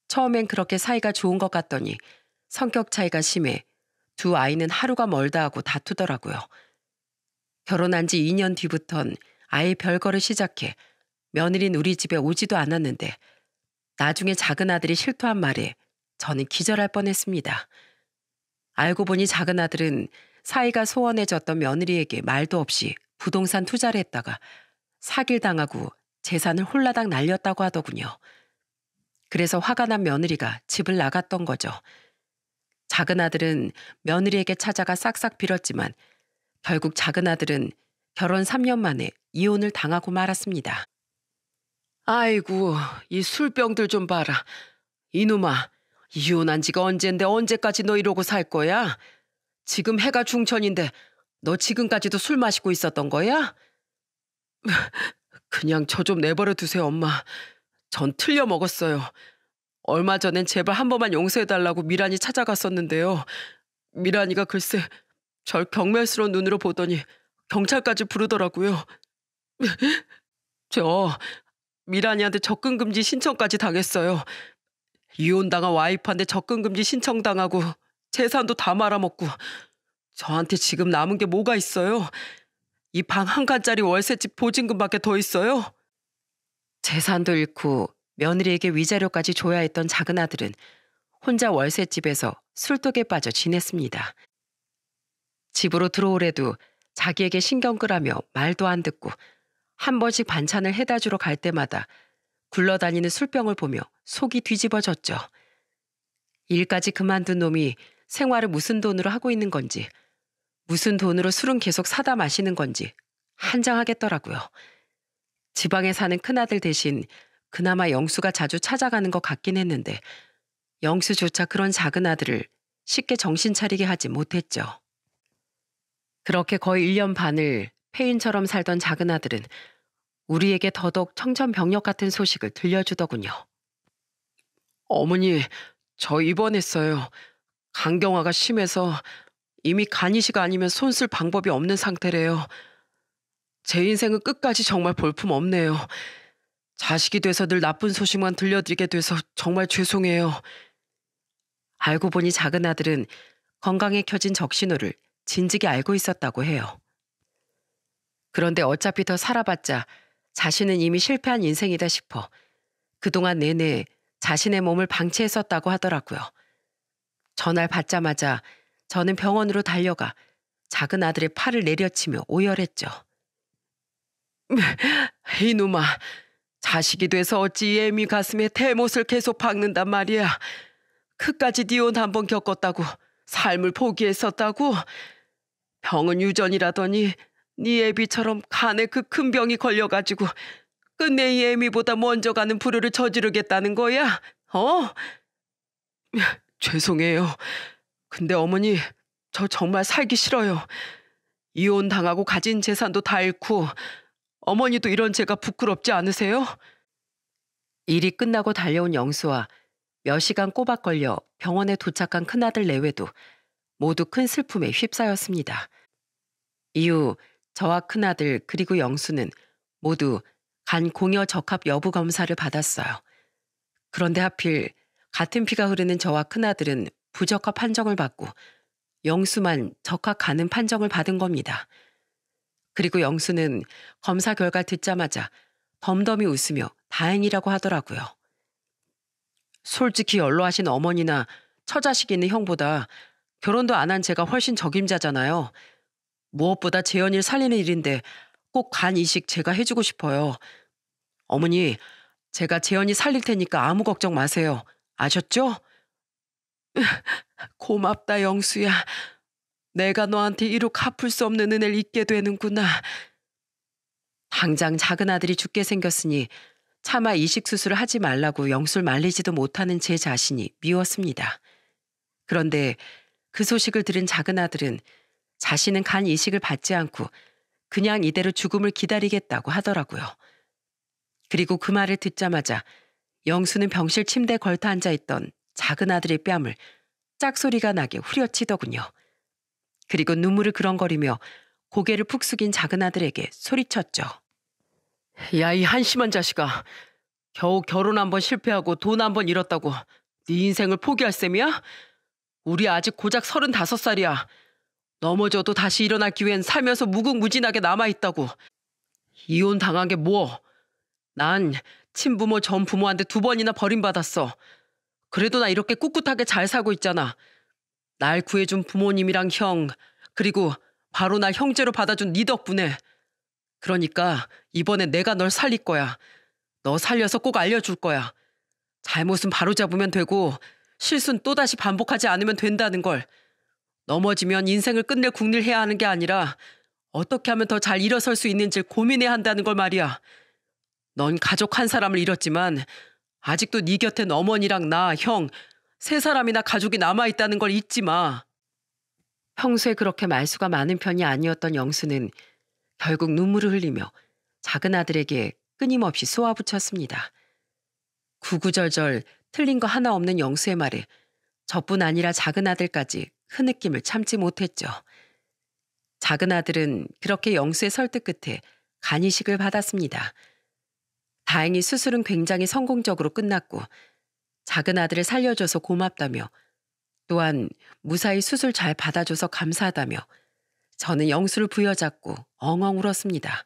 처음엔 그렇게 사이가 좋은 것 같더니 성격 차이가 심해 두 아이는 하루가 멀다 하고 다투더라고요. 결혼한 지 2년 뒤부턴 아예 별거를 시작해 며느린 우리 집에 오지도 않았는데 나중에 작은 아들이 실토한 말에 저는 기절할 뻔했습니다. 알고 보니 작은 아들은 사이가 소원해졌던 며느리에게 말도 없이 부동산 투자를 했다가 사기를 당하고 재산을 홀라당 날렸다고 하더군요. 그래서 화가 난 며느리가 집을 나갔던 거죠. 작은 아들은 며느리에게 찾아가 싹싹 빌었지만 결국 작은 아들은 결혼 3년 만에 이혼을 당하고 말았습니다. 아이고, 이 술병들 좀 봐라. 이놈아, 이혼한 지가 언젠데 언제까지 너 이러고 살 거야? 지금 해가 중천인데 너 지금까지도 술 마시고 있었던 거야? 그냥 저 좀 내버려 두세요, 엄마. 전 틀려 먹었어요. 얼마 전엔 제발 한 번만 용서해달라고 미란이 찾아갔었는데요. 미란이가 글쎄 절 경멸스러운 눈으로 보더니 경찰까지 부르더라고요. 저 미란이한테 접근금지 신청까지 당했어요. 이혼당한 와이프한테 접근금지 신청당하고 재산도 다 말아먹고 저한테 지금 남은 게 뭐가 있어요? 이 방 한 칸짜리 월세집 보증금밖에 더 있어요? 재산도 잃고 며느리에게 위자료까지 줘야 했던 작은 아들은 혼자 월세집에서 술독에 빠져 지냈습니다. 집으로 들어오래도 자기에게 신경 끄라며 말도 안 듣고 한 번씩 반찬을 해다 주러 갈 때마다 굴러다니는 술병을 보며 속이 뒤집어졌죠. 일까지 그만둔 놈이 생활을 무슨 돈으로 하고 있는 건지, 무슨 돈으로 술은 계속 사다 마시는 건지 한장하겠더라고요. 지방에 사는 큰아들 대신 그나마 영수가 자주 찾아가는 것 같긴 했는데 영수조차 그런 작은 아들을 쉽게 정신 차리게 하지 못했죠. 그렇게 거의 1년 반을 폐인처럼 살던 작은 아들은 우리에게 더더욱 청천벽력 같은 소식을 들려주더군요. 어머니, 저 입원했어요. 간경화가 심해서 이미 간이식 아니면 손 쓸 방법이 없는 상태래요. 제 인생은 끝까지 정말 볼품없네요. 자식이 돼서 늘 나쁜 소식만 들려드리게 돼서 정말 죄송해요. 알고 보니 작은 아들은 건강에 켜진 적신호를 진즉에 알고 있었다고 해요. 그런데 어차피 더 살아봤자 자신은 이미 실패한 인생이다 싶어 그동안 내내 자신의 몸을 방치했었다고 하더라고요. 전화를 받자마자 저는 병원으로 달려가 작은 아들의 팔을 내려치며 오열했죠. 이놈아, 자식이 돼서 어찌 이 애미 가슴에 대못을 계속 박는단 말이야. 그까지 니혼 한 번 겪었다고 삶을 포기했었다고. 병은 유전이라더니 네 애비처럼 간에 그 큰 병이 걸려가지고 끝내 이 애미보다 먼저 가는 불효를 저지르겠다는 거야? 죄송해요. 근데 어머니, 저 정말 살기 싫어요. 이혼 당하고 가진 재산도 다 잃고 어머니도 이런 제가 부끄럽지 않으세요? 일이 끝나고 달려온 영수와 몇 시간 꼬박 걸려 병원에 도착한 큰아들 내외도 모두 큰 슬픔에 휩싸였습니다. 이후 저와 큰아들 그리고 영수는 모두 간 공여 적합 여부 검사를 받았어요. 그런데 하필 같은 피가 흐르는 저와 큰아들은 부적합 판정을 받고 영수만 적합하는 판정을 받은 겁니다. 그리고 영수는 검사 결과 듣자마자 덤덤히 웃으며 다행이라고 하더라고요. 솔직히 연로하신 어머니나 처자식 있는 형보다 결혼도 안 한 제가 훨씬 적임자잖아요. 무엇보다 재현이를 살리는 일인데 꼭 간 이식 제가 해주고 싶어요. 어머니, 제가 재현이 살릴 테니까 아무 걱정 마세요. 아셨죠? 고맙다, 영수야. 내가 너한테 이루 갚을 수 없는 은혜를 잊게 되는구나. 당장 작은 아들이 죽게 생겼으니 차마 이식 수술을 하지 말라고 영수를 말리지도 못하는 제 자신이 미웠습니다. 그런데 그 소식을 들은 작은 아들은 자신은 간 이식을 받지 않고 그냥 이대로 죽음을 기다리겠다고 하더라고요. 그리고 그 말을 듣자마자 영수는 병실 침대에 걸터 앉아있던 작은 아들의 뺨을 짝소리가 나게 후려치더군요. 그리고 눈물을 그렁거리며 고개를 푹 숙인 작은 아들에게 소리쳤죠. 야, 이 한심한 자식아. 겨우 결혼 한 번 실패하고 돈 한 번 잃었다고 네 인생을 포기할 셈이야? 우리 아직 고작 35살이야. 넘어져도 다시 일어날 기회는 살면서 무궁무진하게 남아있다고. 이혼 당한 게 뭐? 난 친부모 전부모한테 2번이나 버림받았어. 그래도 나 이렇게 꿋꿋하게 잘 살고 있잖아. 날 구해준 부모님이랑 형, 그리고 바로 날 형제로 받아준 네 덕분에. 그러니까 이번엔 내가 널 살릴 거야. 너 살려서 꼭 알려줄 거야. 잘못은 바로잡으면 되고 실수는 또다시 반복하지 않으면 된다는 걸. 넘어지면 인생을 끝낼 국리를 해야 하는 게 아니라 어떻게 하면 더 잘 일어설 수 있는지 고민해야 한다는 걸 말이야. 넌 가족 한 사람을 잃었지만 아직도 네 곁엔 어머니랑 나, 형, 세 사람이나 가족이 남아있다는 걸 잊지 마. 평소에 그렇게 말수가 많은 편이 아니었던 영수는 결국 눈물을 흘리며 작은 아들에게 끊임없이 쏘아붙였습니다. 구구절절 틀린 거 하나 없는 영수의 말에 저뿐 아니라 작은 아들까지 흐느낌을 참지 못했죠. 작은 아들은 그렇게 영수의 설득 끝에 간이식을 받았습니다. 다행히 수술은 굉장히 성공적으로 끝났고 작은 아들을 살려줘서 고맙다며 또한 무사히 수술 잘 받아줘서 감사하다며 저는 영수를 부여잡고 엉엉 울었습니다.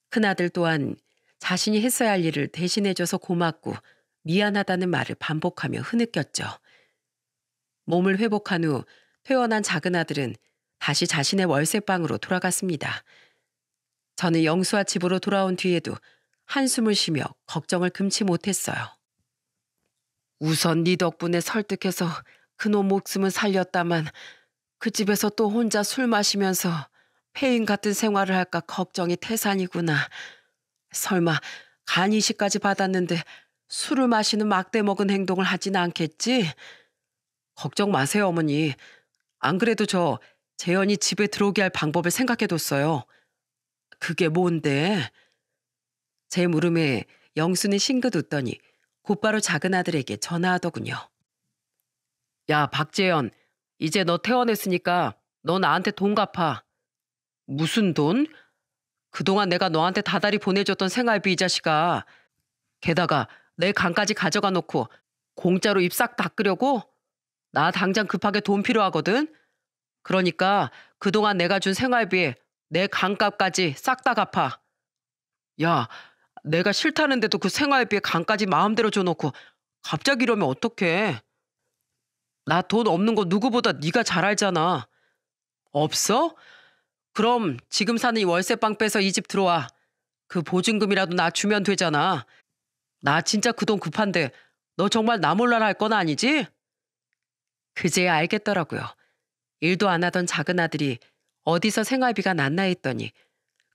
큰아들 또한 자신이 했어야 할 일을 대신해줘서 고맙고 미안하다는 말을 반복하며 흐느꼈죠. 몸을 회복한 후 퇴원한 작은 아들은 다시 자신의 월세방으로 돌아갔습니다. 저는 영수와 집으로 돌아온 뒤에도 한숨을 쉬며 걱정을 금치 못했어요. 우선 네 덕분에 설득해서 그놈 목숨은 살렸다만 그 집에서 또 혼자 술 마시면서 폐인 같은 생활을 할까 걱정이 태산이구나. 설마 간이식까지 받았는데 술을 마시는 막대 먹은 행동을 하진 않겠지? 걱정 마세요, 어머니. 안 그래도 저 재현이 집에 들어오게 할 방법을 생각해뒀어요. 그게 뭔데? 제 물음에 영수는 싱긋 웃더니 곧바로 작은 아들에게 전화하더군요. 야, 박재현, 이제 너 퇴원했으니까 너 나한테 돈 갚아. 무슨 돈? 그동안 내가 너한테 다달이 보내줬던 생활비 이 자식아. 게다가 내 간까지 가져가 놓고 공짜로 입 싹 닦으려고? 나 당장 급하게 돈 필요하거든. 그러니까 그동안 내가 준 생활비에 내 간값까지 싹 다 갚아. 야, 내가 싫다는데도 그 생활비에 간까지 마음대로 줘놓고 갑자기 이러면 어떡해. 나 돈 없는 거 누구보다 네가 잘 알잖아. 없어? 그럼 지금 사는 이 월세방 빼서 이 집 들어와. 그 보증금이라도 나 주면 되잖아. 나 진짜 그 돈 급한데 너 정말 나 몰라라 할 건 아니지? 그제야 알겠더라고요. 일도 안 하던 작은 아들이 어디서 생활비가 났나 했더니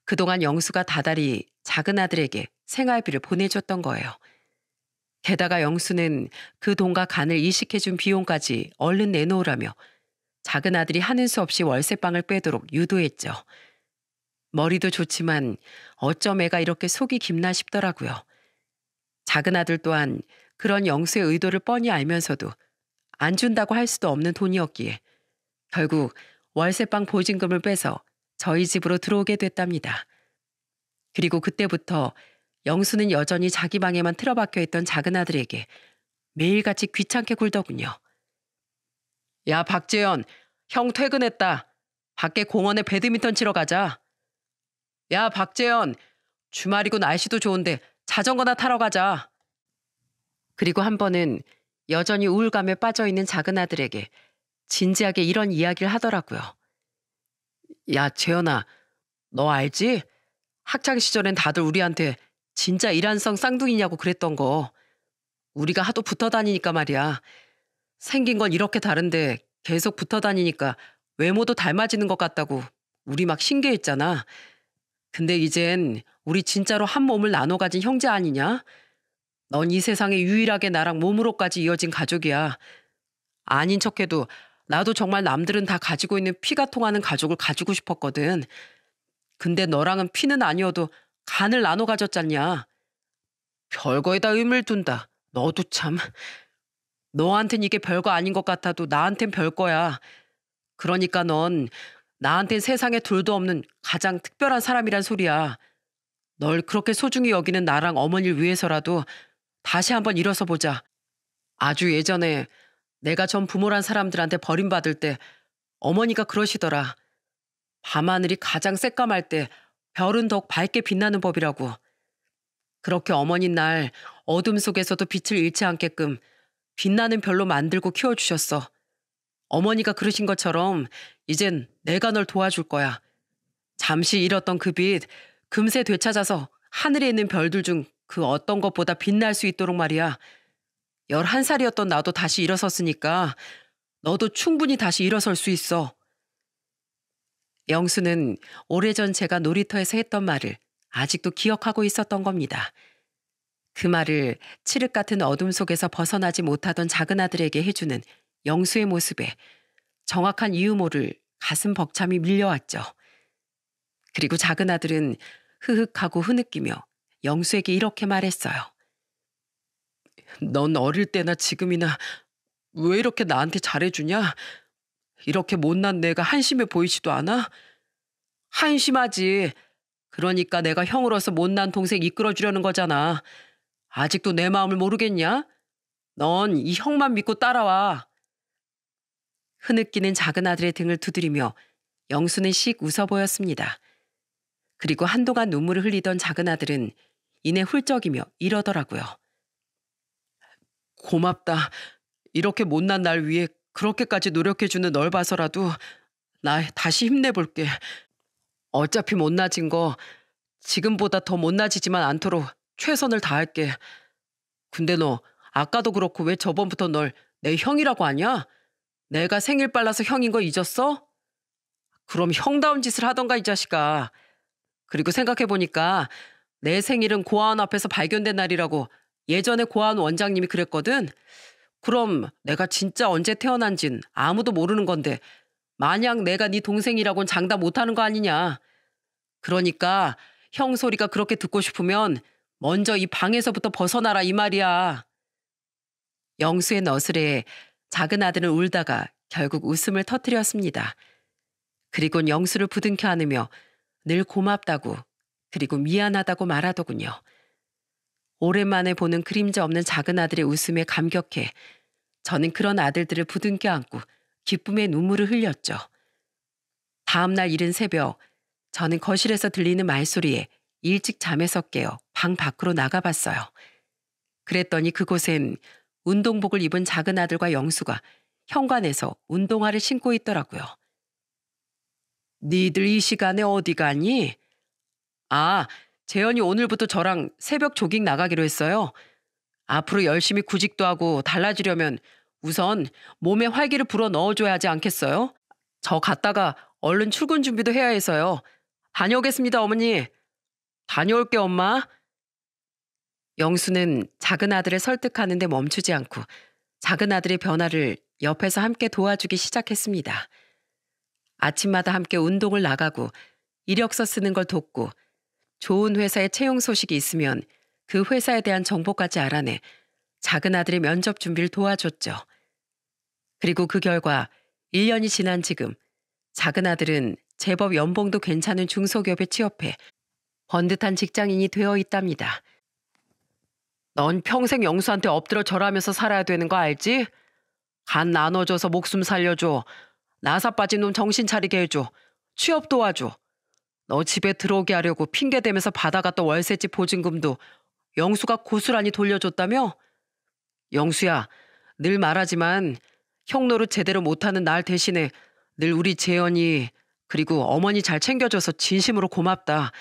그동안 영수가 다달이 작은 아들에게 생활비를 보내줬던 거예요. 게다가 영수는 그 돈과 간을 이식해준 비용까지 얼른 내놓으라며 작은 아들이 하는 수 없이 월세방을 빼도록 유도했죠. 머리도 좋지만 어쩜 애가 이렇게 속이 깊나 싶더라고요. 작은 아들 또한 그런 영수의 의도를 뻔히 알면서도 안 준다고 할 수도 없는 돈이었기에 결국 월세방 보증금을 빼서 저희 집으로 들어오게 됐답니다. 그리고 그때부터 영수는 여전히 자기 방에만 틀어박혀 있던 작은 아들에게 매일같이 귀찮게 굴더군요. 야, 박재현, 형 퇴근했다. 밖에 공원에 배드민턴 치러 가자. 야, 박재현, 주말이고 날씨도 좋은데 자전거나 타러 가자. 그리고 한 번은 여전히 우울감에 빠져있는 작은 아들에게 진지하게 이런 이야기를 하더라고요. 야, 재현아, 너 알지? 학창시절엔 다들 우리한테 진짜 일란성 쌍둥이냐고 그랬던 거. 우리가 하도 붙어 다니니까 말이야. 생긴 건 이렇게 다른데 계속 붙어 다니니까 외모도 닮아지는 것 같다고 우리 막 신기했잖아. 근데 이젠 우리 진짜로 한 몸을 나눠 가진 형제 아니냐? 넌 이 세상에 유일하게 나랑 몸으로까지 이어진 가족이야. 아닌 척해도 나도 정말 남들은 다 가지고 있는 피가 통하는 가족을 가지고 싶었거든. 근데 너랑은 피는 아니어도 간을 나눠 가졌잖냐. 별거에다 의미를 둔다. 너도 참. 너한텐 이게 별거 아닌 것 같아도 나한텐 별거야. 그러니까 넌 나한텐 세상에 둘도 없는 가장 특별한 사람이란 소리야. 널 그렇게 소중히 여기는 나랑 어머니를 위해서라도 다시 한번 일어서 보자. 아주 예전에 내가 전 부모란 사람들한테 버림받을 때 어머니가 그러시더라. 밤하늘이 가장 새까말 때 별은 더욱 밝게 빛나는 법이라고. 그렇게 어머니 날 어둠 속에서도 빛을 잃지 않게끔 빛나는 별로 만들고 키워주셨어. 어머니가 그러신 것처럼 이젠 내가 널 도와줄 거야. 잠시 잃었던 그 빛 금세 되찾아서 하늘에 있는 별들 중 그 어떤 것보다 빛날 수 있도록 말이야. 11살이었던 나도 다시 일어섰으니까 너도 충분히 다시 일어설 수 있어. 영수는 오래전 제가 놀이터에서 했던 말을 아직도 기억하고 있었던 겁니다. 그 말을 칠흑 같은 어둠 속에서 벗어나지 못하던 작은 아들에게 해주는 영수의 모습에 정확한 이유 모를 가슴 벅참이 밀려왔죠. 그리고 작은 아들은 흐흑하고 흐느끼며 영수에게 이렇게 말했어요. 넌 어릴 때나 지금이나 왜 이렇게 나한테 잘해주냐? 이렇게 못난 내가 한심해 보이지도 않아? 한심하지. 그러니까 내가 형으로서 못난 동생 이끌어주려는 거잖아. 아직도 내 마음을 모르겠냐? 넌 이 형만 믿고 따라와. 흐느끼는 작은 아들의 등을 두드리며 영수는 씩 웃어 보였습니다. 그리고 한동안 눈물을 흘리던 작은 아들은 이내 훌쩍이며 이러더라고요. 고맙다. 이렇게 못난 날 위해 그렇게까지 노력해주는 널 봐서라도 나 다시 힘내볼게. 어차피 못나진 거 지금보다 더 못나지지만 않도록 최선을 다할게. 근데 너 아까도 그렇고 왜 저번부터 널 내 형이라고 하냐? 내가 생일 빨라서 형인 거 잊었어? 그럼 형다운 짓을 하던가 이 자식아. 그리고 생각해보니까 내 생일은 고아원 앞에서 발견된 날이라고 예전에 고아원 원장님이 그랬거든. 그럼 내가 진짜 언제 태어난진 아무도 모르는 건데 만약 내가 네 동생이라고는 장담 못하는 거 아니냐. 그러니까 형 소리가 그렇게 듣고 싶으면 먼저 이 방에서부터 벗어나라 이 말이야. 영수의 너스레에 작은 아들은 울다가 결국 웃음을 터뜨렸습니다. 그리곤 영수를 부둥켜 안으며 늘 고맙다고 그리고 미안하다고 말하더군요. 오랜만에 보는 그림자 없는 작은 아들의 웃음에 감격해 저는 그런 아들들을 부둥켜 안고 기쁨의 눈물을 흘렸죠. 다음 날 이른 새벽 저는 거실에서 들리는 말소리에 일찍 잠에서 깨어 방 밖으로 나가봤어요. 그랬더니 그곳엔 운동복을 입은 작은 아들과 영수가 현관에서 운동화를 신고 있더라고요. 니들 이 시간에 어디 가니? 아, 재현이 오늘부터 저랑 새벽 조깅 나가기로 했어요. 앞으로 열심히 구직도 하고 달라지려면 우선 몸에 활기를 불어 넣어줘야 하지 않겠어요? 저 갔다가 얼른 출근 준비도 해야 해서요. 다녀오겠습니다, 어머니. 다녀올게, 엄마. 영수는 작은 아들을 설득하는데 멈추지 않고 작은 아들의 변화를 옆에서 함께 도와주기 시작했습니다. 아침마다 함께 운동을 나가고 이력서 쓰는 걸 돕고 좋은 회사의 채용 소식이 있으면 그 회사에 대한 정보까지 알아내 작은 아들의 면접 준비를 도와줬죠. 그리고 그 결과 1년이 지난 지금 작은 아들은 제법 연봉도 괜찮은 중소기업에 취업해 번듯한 직장인이 되어 있답니다. 넌 평생 영수한테 엎드려 절하면서 살아야 되는 거 알지? 간 나눠줘서 목숨 살려줘. 나사 빠진 놈 정신 차리게 해줘. 취업 도와줘. 너 집에 들어오게 하려고 핑계대면서 받아갔던 월세집 보증금도 영수가 고스란히 돌려줬다며? 영수야, 늘 말하지만 형 노릇 제대로 못하는 날 대신에 늘 우리 재현이 그리고 어머니 잘 챙겨줘서 진심으로 고맙다.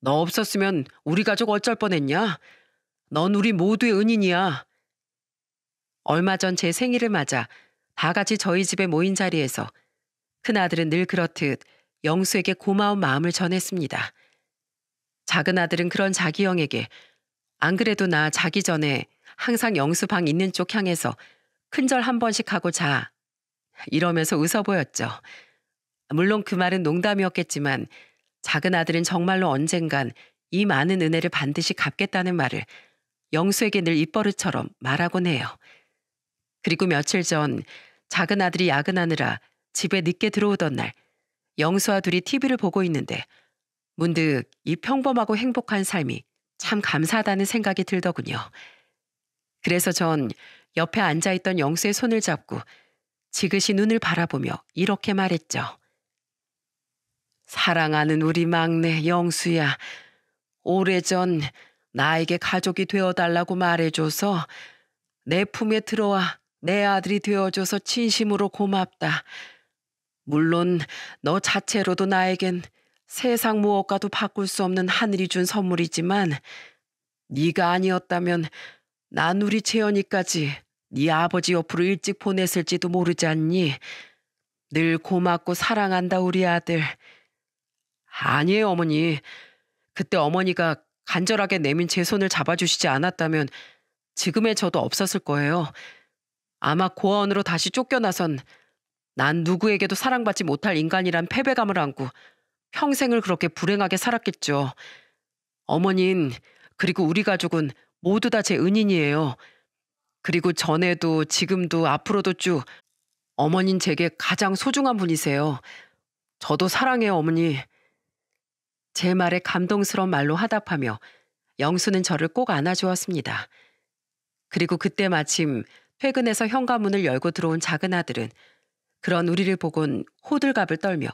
너 없었으면 우리 가족 어쩔 뻔했냐? 넌 우리 모두의 은인이야. 얼마 전 제 생일을 맞아 다 같이 저희 집에 모인 자리에서 큰아들은 늘 그렇듯 영수에게 고마운 마음을 전했습니다. 작은 아들은 그런 자기 형에게 안 그래도 나 자기 전에 항상 영수 방 있는 쪽 향해서 큰절 한 번씩 하고 자. 이러면서 웃어 보였죠. 물론 그 말은 농담이었겠지만 작은 아들은 정말로 언젠간 이 많은 은혜를 반드시 갚겠다는 말을 영수에게 늘 입버릇처럼 말하곤 해요. 그리고 며칠 전 작은 아들이 야근하느라 집에 늦게 들어오던 날 영수와 둘이 TV를 보고 있는데 문득 이 평범하고 행복한 삶이 참 감사하다는 생각이 들더군요. 그래서 전 옆에 앉아있던 영수의 손을 잡고 지그시 눈을 바라보며 이렇게 말했죠. 사랑하는 우리 막내 영수야. 오래전 나에게 가족이 되어달라고 말해줘서 내 품에 들어와 내 아들이 되어줘서 진심으로 고맙다. 물론 너 자체로도 나에겐 세상 무엇과도 바꿀 수 없는 하늘이 준 선물이지만 네가 아니었다면 난 우리 재현이까지 네 아버지 옆으로 일찍 보냈을지도 모르지 않니? 늘 고맙고 사랑한다 우리 아들. 아니에요 어머니. 그때 어머니가 간절하게 내민 제 손을 잡아주시지 않았다면 지금의 저도 없었을 거예요. 아마 고아원으로 다시 쫓겨나선 난 누구에게도 사랑받지 못할 인간이란 패배감을 안고 평생을 그렇게 불행하게 살았겠죠. 어머닌 그리고 우리 가족은 모두 다 제 은인이에요. 그리고 전에도 지금도 앞으로도 쭉 어머닌 제게 가장 소중한 분이세요. 저도 사랑해요 어머니. 제 말에 감동스러운 말로 화답하며 영수는 저를 꼭 안아주었습니다. 그리고 그때 마침 퇴근해서 현관문을 열고 들어온 작은 아들은 그런 우리를 보곤 호들갑을 떨며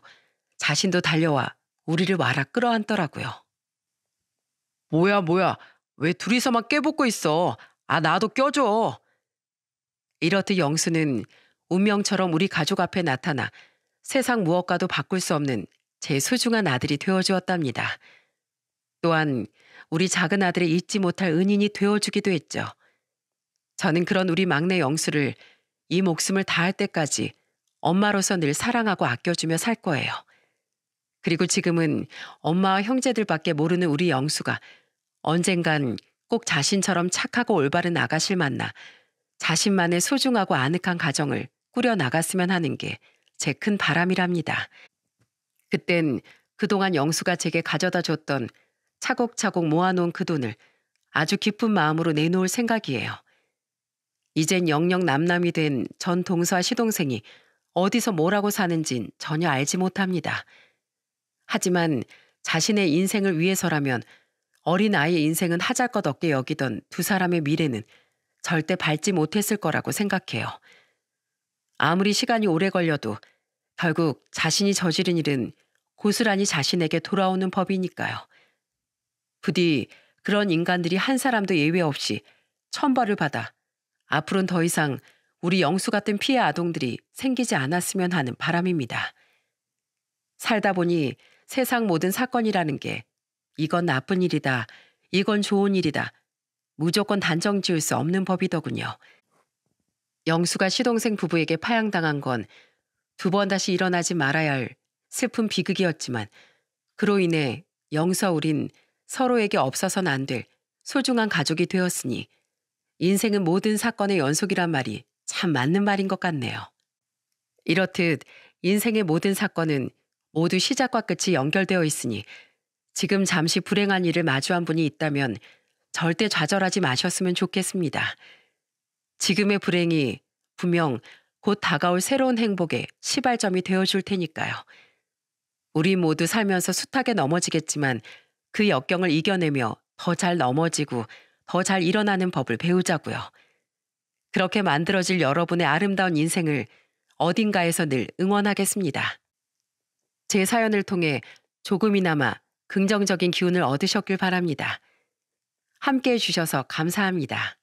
자신도 달려와 우리를 와라 끌어안더라고요. 뭐야, 왜 둘이서만 깨붙고 있어? 아, 나도 껴줘. 이렇듯 영수는 운명처럼 우리 가족 앞에 나타나 세상 무엇과도 바꿀 수 없는 제 소중한 아들이 되어주었답니다. 또한 우리 작은 아들의 잊지 못할 은인이 되어주기도 했죠. 저는 그런 우리 막내 영수를 이 목숨을 다할 때까지 엄마로서 늘 사랑하고 아껴주며 살 거예요. 그리고 지금은 엄마와 형제들밖에 모르는 우리 영수가 언젠간 꼭 자신처럼 착하고 올바른 아가씨를 만나 자신만의 소중하고 아늑한 가정을 꾸려나갔으면 하는 게 제 큰 바람이랍니다. 그땐 그동안 영수가 제게 가져다 줬던 차곡차곡 모아놓은 그 돈을 아주 기쁜 마음으로 내놓을 생각이에요. 이젠 영영 남남이 된 전 동서와 시동생이 어디서 뭐라고 사는진 전혀 알지 못합니다. 하지만 자신의 인생을 위해서라면 어린아이의 인생은 하잘것없게 여기던 두 사람의 미래는 절대 밟지 못했을 거라고 생각해요. 아무리 시간이 오래 걸려도 결국 자신이 저지른 일은 고스란히 자신에게 돌아오는 법이니까요. 부디 그런 인간들이 한 사람도 예외 없이 천벌을 받아 앞으로는 더 이상 우리 영수 같은 피해 아동들이 생기지 않았으면 하는 바람입니다. 살다 보니 세상 모든 사건이라는 게 이건 나쁜 일이다, 이건 좋은 일이다, 무조건 단정 지을 수 없는 법이더군요. 영수가 시동생 부부에게 파양당한 건 두 번 다시 일어나지 말아야 할 슬픈 비극이었지만 그로 인해 영수와 우린 서로에게 없어서는 안 될 소중한 가족이 되었으니 인생은 모든 사건의 연속이란 말이 참 맞는 말인 것 같네요. 이렇듯 인생의 모든 사건은 모두 시작과 끝이 연결되어 있으니 지금 잠시 불행한 일을 마주한 분이 있다면 절대 좌절하지 마셨으면 좋겠습니다. 지금의 불행이 분명 곧 다가올 새로운 행복의 시발점이 되어줄 테니까요. 우리 모두 살면서 숱하게 넘어지겠지만 그 역경을 이겨내며 더 잘 넘어지고 더 잘 일어나는 법을 배우자고요. 그렇게 만들어질 여러분의 아름다운 인생을 어딘가에서 늘 응원하겠습니다. 제 사연을 통해 조금이나마 긍정적인 기운을 얻으셨길 바랍니다. 함께해 주셔서 감사합니다.